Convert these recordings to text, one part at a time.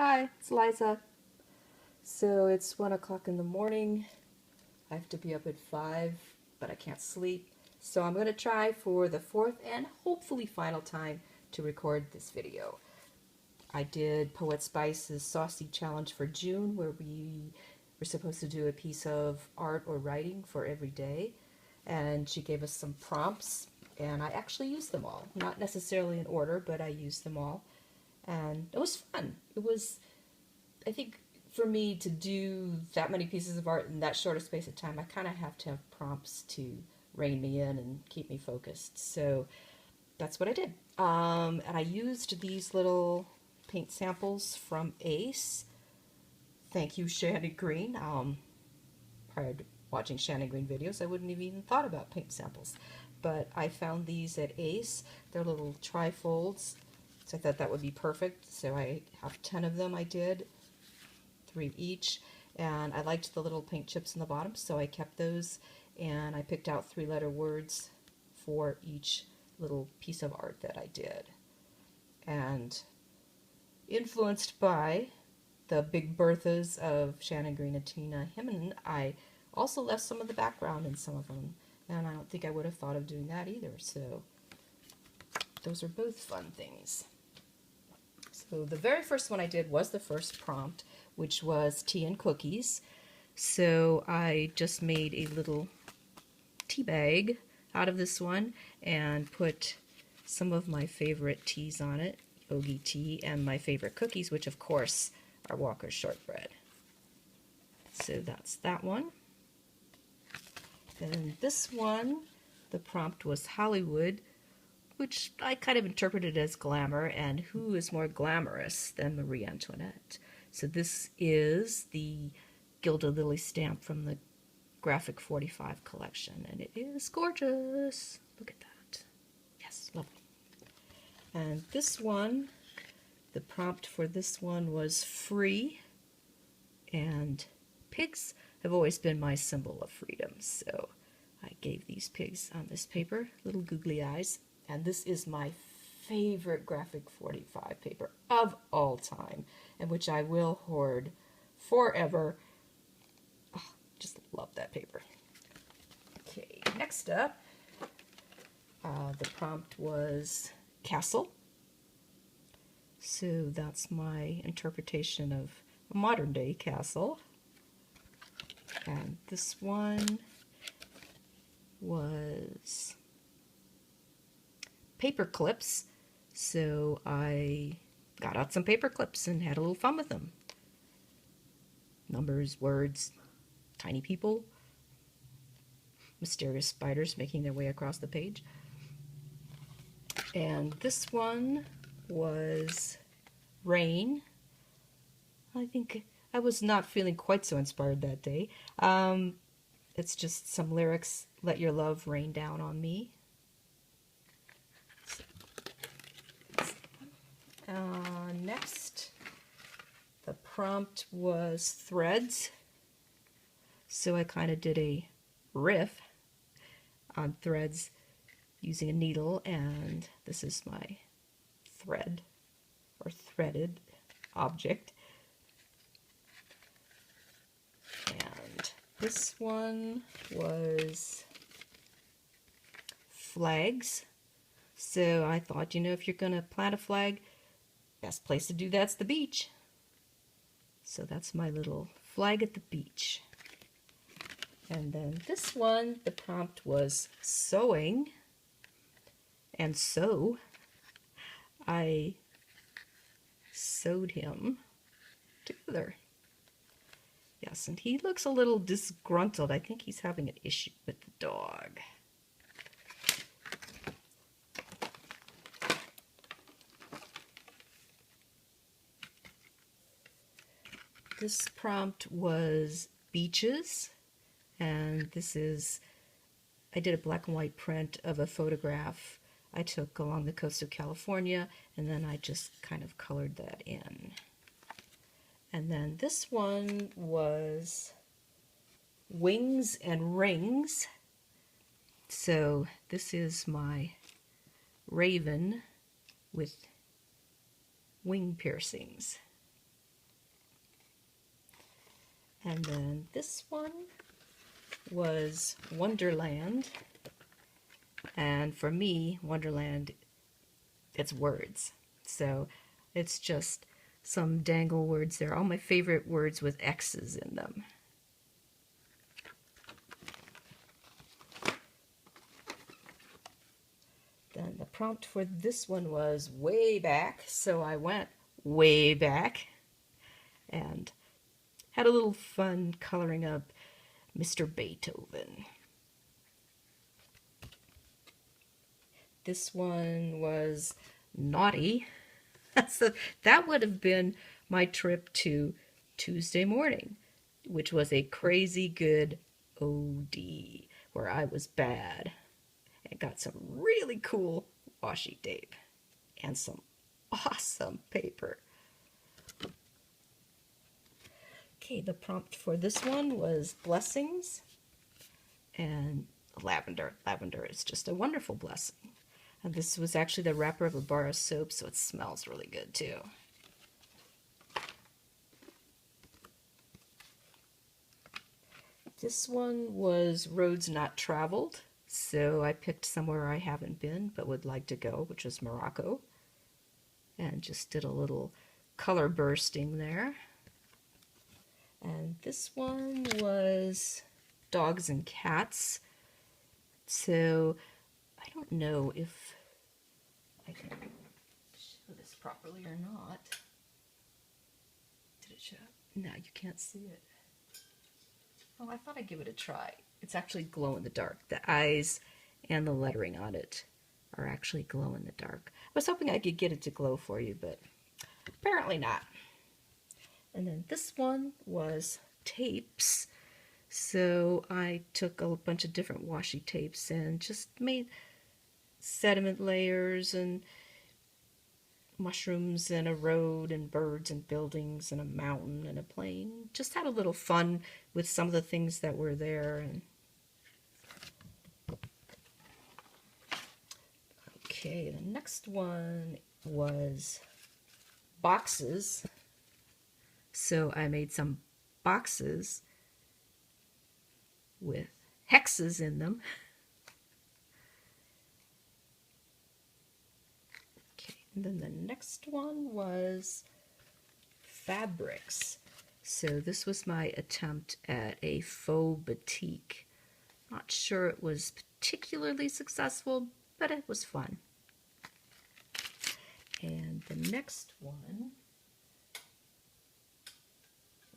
Hi, it's Liza. So it's 1 o'clock in the morning. I have to be up at 5, but I can't sleep. So I'm going to try for the fourth and hopefully final time to record this video. I did Poet Spice's SAWC challenge for June, where we were supposed to do a piece of art or writing for every day. And she gave us some prompts, and I actually used them all. Not necessarily in order, but I used them all. And it was fun. It was, I think, for me to do that many pieces of art in that short a space of time, I kind of have to have prompts to rein me in and keep me focused. So that's what I did. And I used these little paint samples from SAWC. Thank you, Shannon Green. Prior to watching Shannon Green videos, I wouldn't have even thought about paint samples. But I found these at SAWC. They're little trifolds. So I thought that would be perfect. So I have 10 of them I did. 3 each, and I liked the little paint chips in the bottom, so I kept those, and I picked out 3-letter words for each little piece of art that I did. And influenced by the Big Berthas of Shannon Green and Tina Himmen, I also left some of the background in some of them, and I don't think I would have thought of doing that either, so those are both fun things. So the very first one I did was the first prompt, which was tea and cookies. So I just made a little tea bag out of this one and put some of my favorite teas on it, yogi tea, and my favorite cookies, which of course are Walker's shortbread. So that's that one. Then this one, the prompt was Hollywood, which I kind of interpreted as glamour, and who is more glamorous than Marie Antoinette? So this is the Gilda Lily stamp from the Graphic 45 collection, and it is gorgeous. Look at that. Yes, lovely. And this one, the prompt for this one was free, and pigs have always been my symbol of freedom, so I gave these pigs on this paper little googly eyes. And this is my favorite Graphic 45 paper of all time, and which I will hoard forever. Oh, just love that paper. Okay, next up, the prompt was castle. So that's my interpretation of a modern day castle. And this one was paper clips, so I got out some paper clips and had a little fun with them. Numbers, words, tiny people, mysterious spiders making their way across the page. And this one was rain. I think I was not feeling quite so inspired that day. It's just some lyrics, let your love rain down on me. Next, the prompt was threads. So I kind of did a riff on threads using a needle, and this is my thread or threaded object. And this one was flags. So I thought, you know, if you're going to plant a flag, best place to do that's the beach. So that's my little flag at the beach. And then this one, the prompt was sewing. And so I sewed him together. Yes, and he looks a little disgruntled. I think he's having an issue with the dog. This prompt was beaches, and this is, I did a black and white print of a photograph I took along the coast of California, and then I just kind of colored that in. And then this one was wings and rings. So this is my raven with wing piercings. And then this one was Wonderland. And for me, Wonderland, it's words. So it's just some dangle words there. All my favorite words with X's in them. Then the prompt for this one was way back. So I went way back and had a little fun coloring up Mr. Beethoven. This one was naughty. So that would have been my trip to Tuesday morning, which was a crazy good OD, where I was bad and got some really cool washi tape and some awesome paper. Okay, the prompt for this one was blessings and lavender. Lavender is just a wonderful blessing. And this was actually the wrapper of a bar of soap, so it smells really good too. This one was roads not traveled, so I picked somewhere I haven't been but would like to go, which was Morocco. And just did a little color bursting there. And this one was dogs and cats. So I don't know if I can show this properly or not. Did it show up? No, you can't see it. Oh, I thought I'd give it a try. It's actually glow in the dark. The eyes and the lettering on it are actually glow in the dark. I was hoping I could get it to glow for you, but apparently not. And then this one was tapes. So I took a bunch of different washi tapes and just made sediment layers and mushrooms and a road and birds and buildings and a mountain and a plane. Just had a little fun with some of the things that were there. And okay, the next one was boxes. So I made some boxes with hexes in them. Okay, and then the next one was fabrics. So this was my attempt at a faux batik. Not sure it was particularly successful, but it was fun. And the next one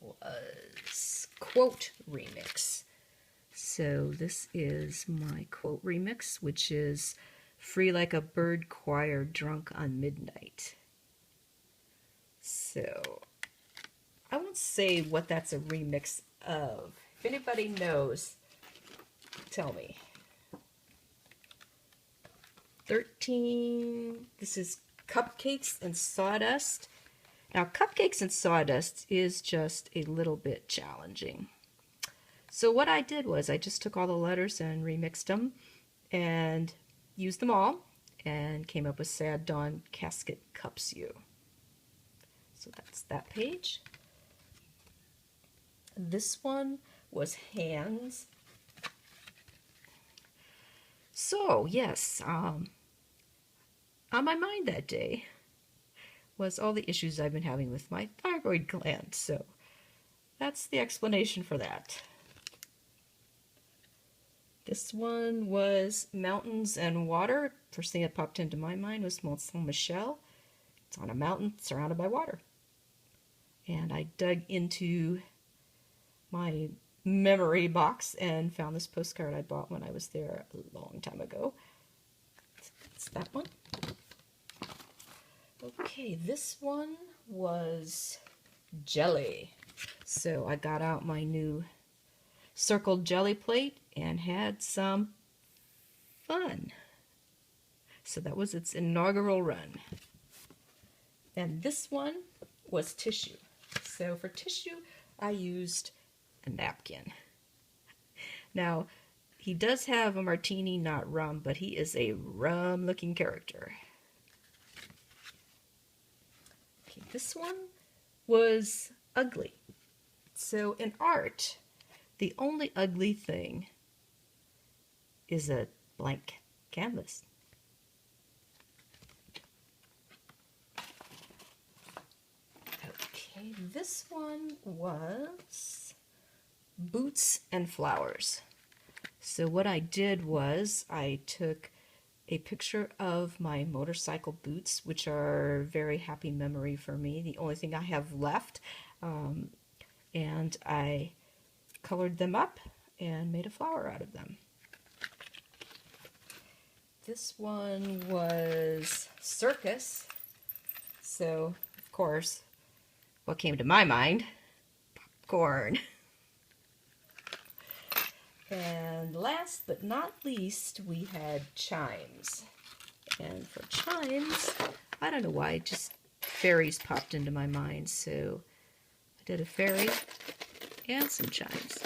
was quote remix. So this is my quote remix, which is free like a bird choir drunk on midnight. So I won't say what that's a remix of. If anybody knows, tell me. 13, this is Cupcakes and Sawdust. Now, Cupcakes and Sawdust is just a little bit challenging. So what I did was I just took all the letters and remixed them and used them all and came up with Sad Dawn Casket Cups You. So that's that page. This one was hands. So yes, on my mind that day was all the issues I've been having with my thyroid gland. So that's the explanation for that. This one was mountains and water. First thing that popped into my mind was Mont Saint-Michel. It's on a mountain surrounded by water. And I dug into my memory box and found this postcard I bought when I was there a long time ago. That's that one. Okay, this one was jelly. So I got out my new circled jelly plate and had some fun. So that was its inaugural run. And this one was tissue. So for tissue, I used a napkin. Now, he does have a martini, not rum, but he is a rum-looking character. Okay, this one was ugly. So in art, the only ugly thing is a blank canvas. Okay, this one was boots and flowers. So what I did was I took a picture of my motorcycle boots, which are a very happy memory for me, the only thing I have left, and I colored them up and made a flower out of them. This one was circus, so of course what came to my mind? Popcorn. And last but not least, we had chimes. And for chimes, I don't know why, just fairies popped into my mind, so I did a fairy and some chimes.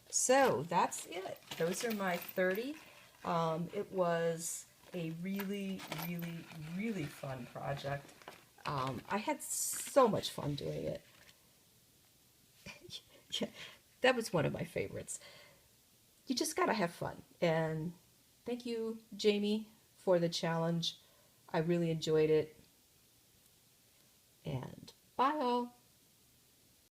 So that's it. Those are my 30. It was a really, really, really fun project. I had so much fun doing it. Yeah, that was one of my favorites. You just gotta have fun. And thank you, Jami, for the challenge. I really enjoyed it. And bye all.